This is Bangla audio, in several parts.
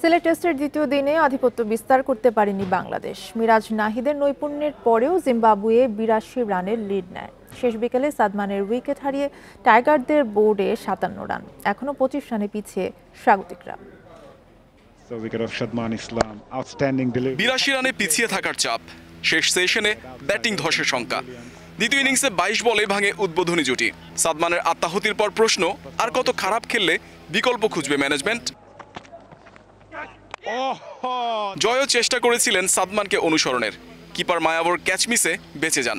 সিলেট টেস্টের দ্বিতীয় দিনে আধিপত্য বিস্তার করতে পারেনি বাংলাদেশ। মিরাজ নাহিদের নৈপুণ্যের পরেও জিম্বাবুয়ে ৮২ রানের লিড নেয়। শেষ বিকেলে সাদমানের উইকেট হারিয়ে টাইগারদের বোর্ডে ৫৭ রান। এখনো ২৫ রানে পিছিয়ে স্বাগতিকরা। ৮২ রানে পিছিয়ে থাকার চাপ, শেষ সেশনে ব্যাটিং ধসের শঙ্কা। দ্বিতীয় ইনিংসে ২২ বলে ভাঙে উদ্বোধনী জুটি। সাদমানের আত্মাহুতির পর প্রশ্ন, আর কত খারাপ খেললে বিকল্প খুঁজবে ম্যানেজমেন্ট? জয়ও চেষ্টা করেছিলেন সাদমানকে অনুসরণের, কিপার মায়াবর ক্যাচ মিসে বেঁচে যান।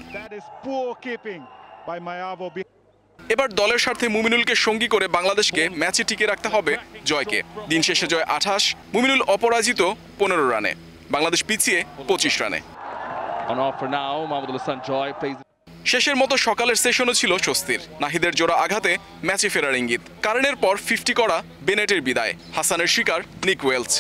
এবার দলের স্বার্থে মুমিনুলকে সঙ্গী করে বাংলাদেশকে ম্যাচে টিকে রাখতে হবে জয়কে। দিন শেষে জয় ২৮, মুমিনুল অপরাজিত ১৫ রানে, বাংলাদেশ পিছিয়ে ২৫ রানে। শেষের মতো সকালের সেশনও ছিল স্বস্তির। নাহিদের জোড়া আঘাতে ম্যাচে ফেরার ইঙ্গিত। কারণের পর 50 করা বেনেটের বিদায়, হাসানের শিকার নিক ওয়েলস।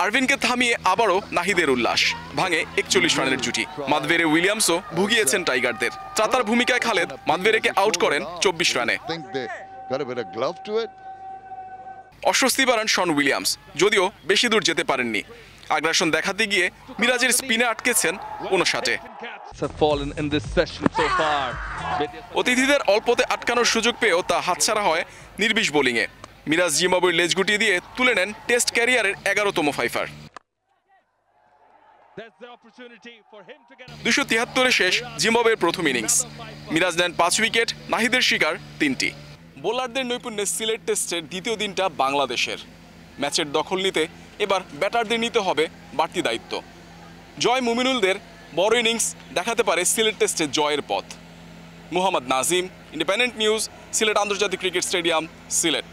আরভিনকে থামিয়ে আবারও নাহিদের উল্লাস, ভাঙে ৪১ রানের জুটি। মাদভেরে উইলিয়ামসও ভুগিয়েছেন টাইগারদের। ত্রাতার ভূমিকায় খালেদ মাদভেরেকে আউট করেন ২৪ রানে। অস্বস্তি বাড়ান শন উইলিয়ামস, যদিও বেশি দূর যেতে পারেননি। আগ্রাসন দেখাতে গিয়ে মিরাজের স্পিনে আটকেছেন ৫৯। অতিথিদের অল্পতে আটকানোর সুযোগ পেয়েও তা হাতছাড়া হয় নির্বিষ বোলিংয়ে। মিরাজ জিম্বাবুয়ের লেজ গুটিয়ে দিয়ে তুলে নেন টেস্ট ক্যারিয়ারের ১১তম ফাইফার। ২৭৩ শেষ জিম্বাবুয়ের প্রথম ইনিংস। মিরাজ নেন ৫ উইকেট, নাহিদের শিকার ৩টি। বোলারদের নৈপুণ্যে সিলেট টেস্টের দ্বিতীয় দিনটা বাংলাদেশের। ম্যাচের দখল নিতে এবার ব্যাটারদের নিতে হবে বাড়তি দায়িত্ব। জয় মুমিনুলদের বড় ইনিংস দেখাতে পারে সিলেট টেস্টে জয়ের পথ। মোহাম্মদ নাজিম, ইন্ডিপেন্ডেন্ট নিউজ, সিলেট আন্তর্জাতিক ক্রিকেট স্টেডিয়াম, সিলেট।